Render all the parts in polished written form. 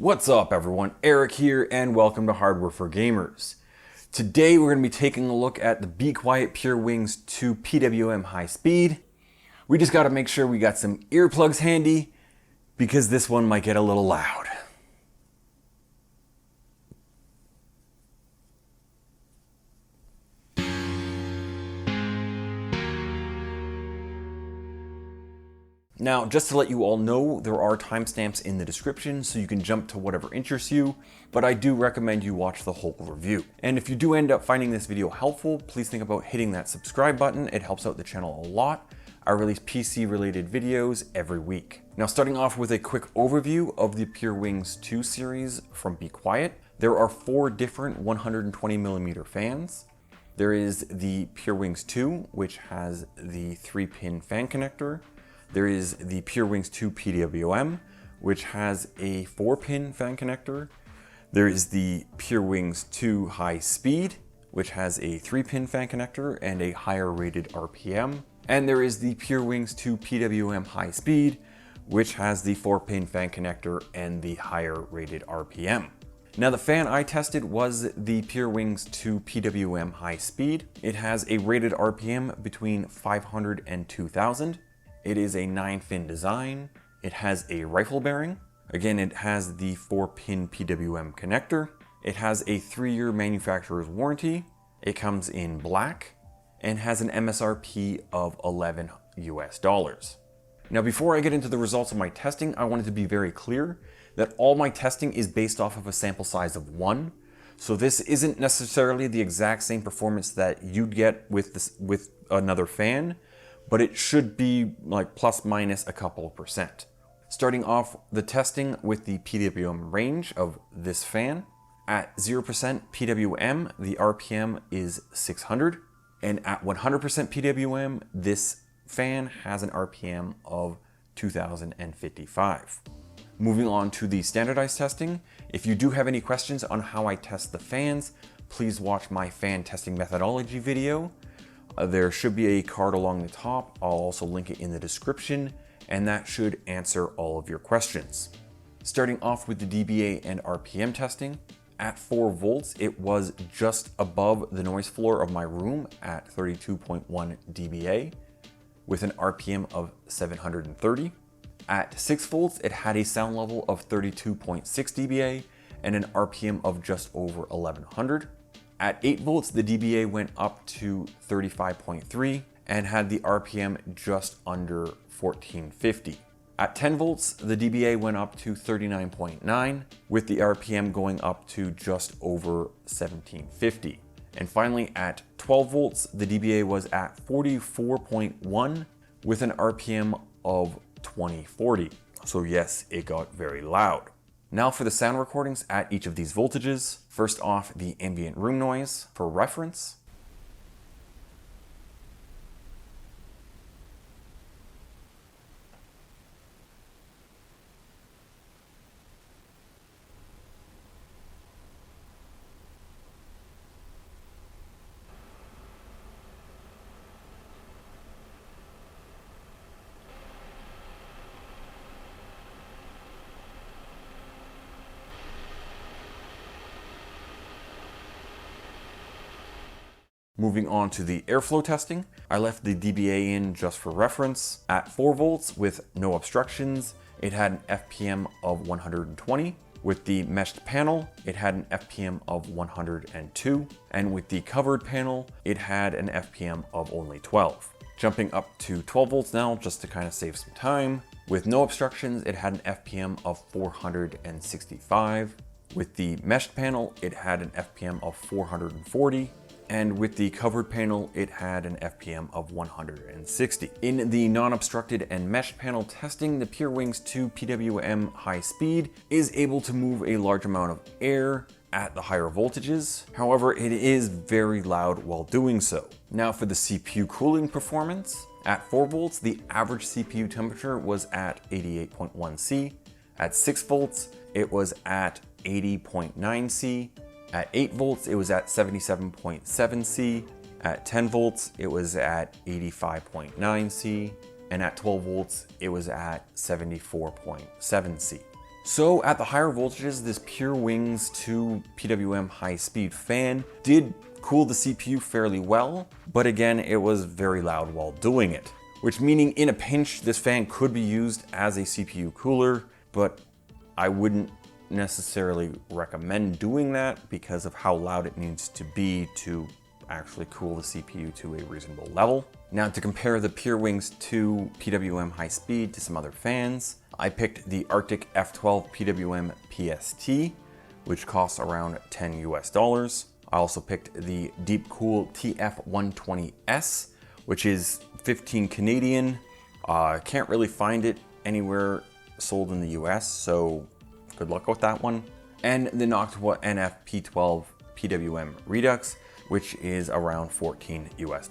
What's up everyone, Erik here and welcome to Hardware for Gamers. Today we're going to be taking a look at the Be Quiet Pure Wings 2 PWM High Speed. We just got to make sure we got some earplugs handy because this one might get a little loud. Now, just to let you all know, there are timestamps in the description so you can jump to whatever interests you, but I do recommend you watch the whole review. And if you do end up finding this video helpful, please think about hitting that subscribe button. It helps out the channel a lot. I release PC related videos every week. Now, starting off with a quick overview of the Pure Wings 2 series from Be Quiet, there are 4 different 120mm fans. There is the Pure Wings 2, which has the 3-pin fan connector. There is the Pure Wings 2 PWM, which has a 4-pin fan connector. There is the Pure Wings 2 High Speed, which has a 3-pin fan connector and a higher rated RPM. And there is the Pure Wings 2 PWM High Speed, which has the 4-pin fan connector and the higher rated RPM. Now, the fan I tested was the Pure Wings 2 PWM High Speed. It has a rated RPM between 500 and 2000. It is a 9-fin design. It has a rifle bearing. Again, it has the 4-pin PWM connector. It has a 3-year manufacturer's warranty. It comes in black and has an MSRP of $11 US. Now, before I get into the results of my testing, I wanted to be very clear that all my testing is based off of a sample size of 1. So this isn't necessarily the exact same performance that you'd get with another fan, but it should be like plus minus a couple of percent. Starting off the testing with the PWM range of this fan. At 0% PWM, the RPM is 600. And at 100% PWM, this fan has an RPM of 2055. Moving on to the standardized testing. If you do have any questions on how I test the fans, please watch my fan testing methodology video. There should be a card along the top. I'll also link it in the description, and that should answer all of your questions. Starting off with the dBA and RPM testing, at 4 volts, it was just above the noise floor of my room at 32.1 dBA with an RPM of 730. At 6 volts, it had a sound level of 32.6 dBA and an RPM of just over 1100. At 8 volts, the dBA went up to 35.3 and had the RPM just under 1450. At 10 volts, the dBA went up to 39.9 with the RPM going up to just over 1750. And finally, at 12 volts, the dBA was at 44.1 with an RPM of 2040. So yes, it got very loud. Now for the sound recordings at each of these voltages. First off, the ambient room noise. For reference, moving on to the airflow testing, I left the dBA in just for reference. At 4 volts with no obstructions, it had an FPM of 120. With the meshed panel, it had an FPM of 102. And with the covered panel, it had an FPM of only 12. Jumping up to 12 volts now, just to kind of save some time. With no obstructions, it had an FPM of 465. With the meshed panel, it had an FPM of 440. And with the covered panel, it had an FPM of 160. In the non-obstructed and meshed panel testing, the Pure Wings 2 PWM High Speed is able to move a large amount of air at the higher voltages. However, it is very loud while doing so. Now for the CPU cooling performance, at 4 volts, the average CPU temperature was at 88.1 C. At 6 volts, it was at 80.9 C. At 8 volts, it was at 77.7 C. At 10 volts, it was at 85.9 C. And at 12 volts, it was at 74.7 C. So at the higher voltages, this Pure Wings 2 PWM High Speed fan did cool the CPU fairly well, but again, it was very loud while doing it. Which meaning in a pinch, this fan could be used as a CPU cooler, but I wouldn't necessarily recommend doing that because of how loud it needs to be to actually cool the CPU to a reasonable level. Now to compare the Pure Wings 2 PWM High Speed to some other fans, I picked the Arctic F12 PWM PST, which costs around $10 US. I also picked the Deepcool TF120S, which is 15 Canadian. Can't really find it anywhere sold in the US, so good luck with that one. And the Noctua NF-P12 PWM Redux, which is around $14 US.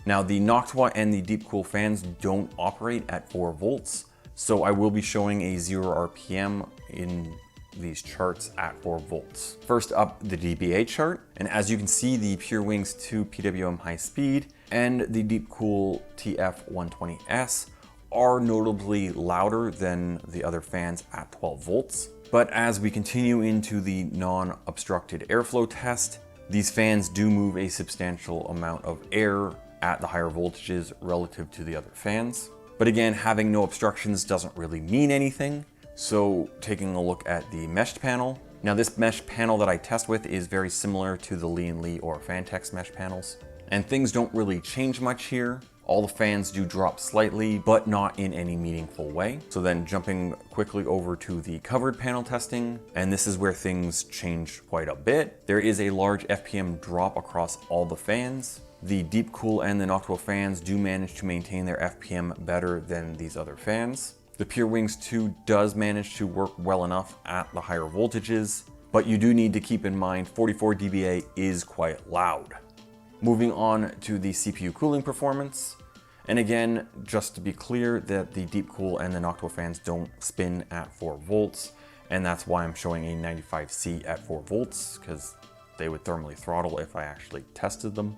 Now the Noctua and the Deepcool fans don't operate at 4 volts, so I will be showing a 0 RPM in these charts at 4 volts. First up, the dBA chart, and as you can see, the Pure Wings 2 PWM High Speed and the Deepcool TF120S are notably louder than the other fans at 12 volts. But as we continue into the non-obstructed airflow test, these fans do move a substantial amount of air at the higher voltages relative to the other fans. But again, having no obstructions doesn't really mean anything. So taking a look at the meshed panel. Now this mesh panel that I test with is very similar to the Lee & Lee or Fantex mesh panels. And things don't really change much here. All the fans do drop slightly, but not in any meaningful way. So then jumping quickly over to the covered panel testing, and this is where things change quite a bit. There is a large FPM drop across all the fans. The Deepcool and the Noctua fans do manage to maintain their FPM better than these other fans. The Pure Wings 2 does manage to work well enough at the higher voltages, but you do need to keep in mind 44 dBA is quite loud. Moving on to the CPU cooling performance. And again, just to be clear that the Deepcool and the Noctua fans don't spin at 4 volts, and that's why I'm showing a 95C at 4 volts, because they would thermally throttle if I actually tested them.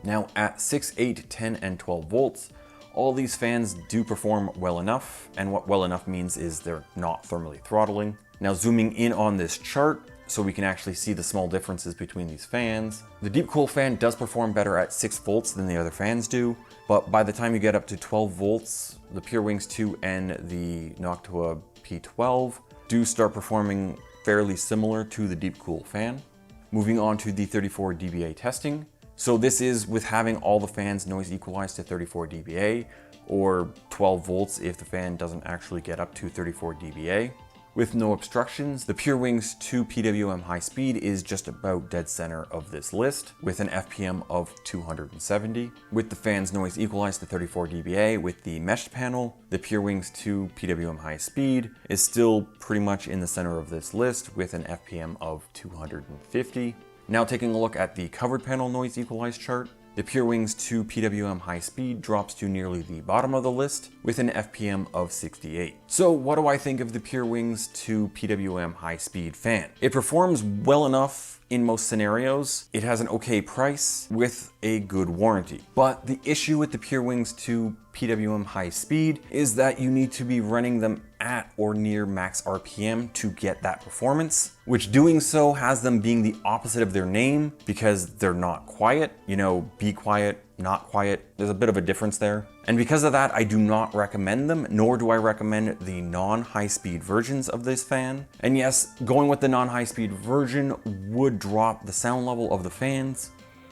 Now at 6, 8, 10, and 12 volts, all these fans do perform well enough, and what well enough means is they're not thermally throttling. Now zooming in on this chart, so we can actually see the small differences between these fans. The Deepcool fan does perform better at 6 volts than the other fans do, but by the time you get up to 12 volts, the Pure Wings 2 and the Noctua P12 do start performing fairly similar to the Deepcool fan. Moving on to the 34 dBA testing. So this is with having all the fans noise equalized to 34 dBA, or 12 volts if the fan doesn't actually get up to 34 dBA. With no obstructions, the Pure Wings 2 PWM High Speed is just about dead center of this list, with an FPM of 270. With the fans noise equalized to 34 dBA with the meshed panel, the Pure Wings 2 PWM High Speed is still pretty much in the center of this list with an FPM of 250. Now taking a look at the covered panel noise equalized chart, the Pure Wings 2 PWM High Speed drops to nearly the bottom of the list with an FPM of 68. So what do I think of the Pure Wings 2 PWM High Speed fan? It performs well enough in most scenarios. It has an okay price with a good warranty. But the issue with the Pure Wings 2 PWM High Speed is that you need to be running them at or near max RPM to get that performance, which doing so has them being the opposite of their name because they're not quiet. You know, be quiet, not quiet. There's a bit of a difference there. And because of that, I do not recommend them, nor do I recommend the non-high speed versions of this fan. And yes, going with the non-high speed version would drop the sound level of the fans,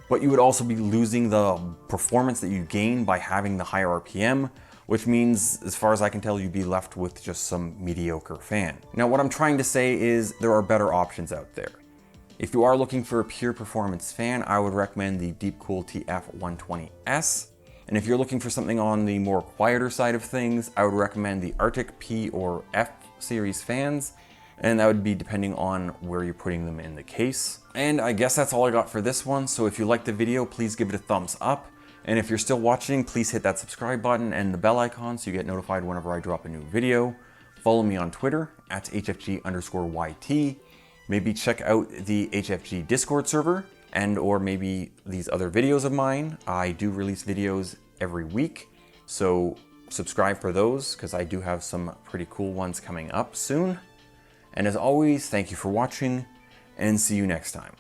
but you would also be losing the performance that you gain by having the higher RPM, which means, as far as I can tell, you'd be left with just some mediocre fan. Now, what I'm trying to say is there are better options out there. If you are looking for a pure performance fan, I would recommend the Deepcool TF120S. And if you're looking for something on the more quieter side of things, I would recommend the Arctic P or F series fans. And that would be depending on where you're putting them in the case. And I guess that's all I got for this one. So if you liked the video, please give it a thumbs up. And if you're still watching, please hit that subscribe button and the bell icon so you get notified whenever I drop a new video. Follow me on Twitter at HFG_YT. Maybe check out the HFG Discord server and or maybe these other videos of mine. I do release videos every week, so subscribe for those because I do have some pretty cool ones coming up soon. And as always, thank you for watching and see you next time.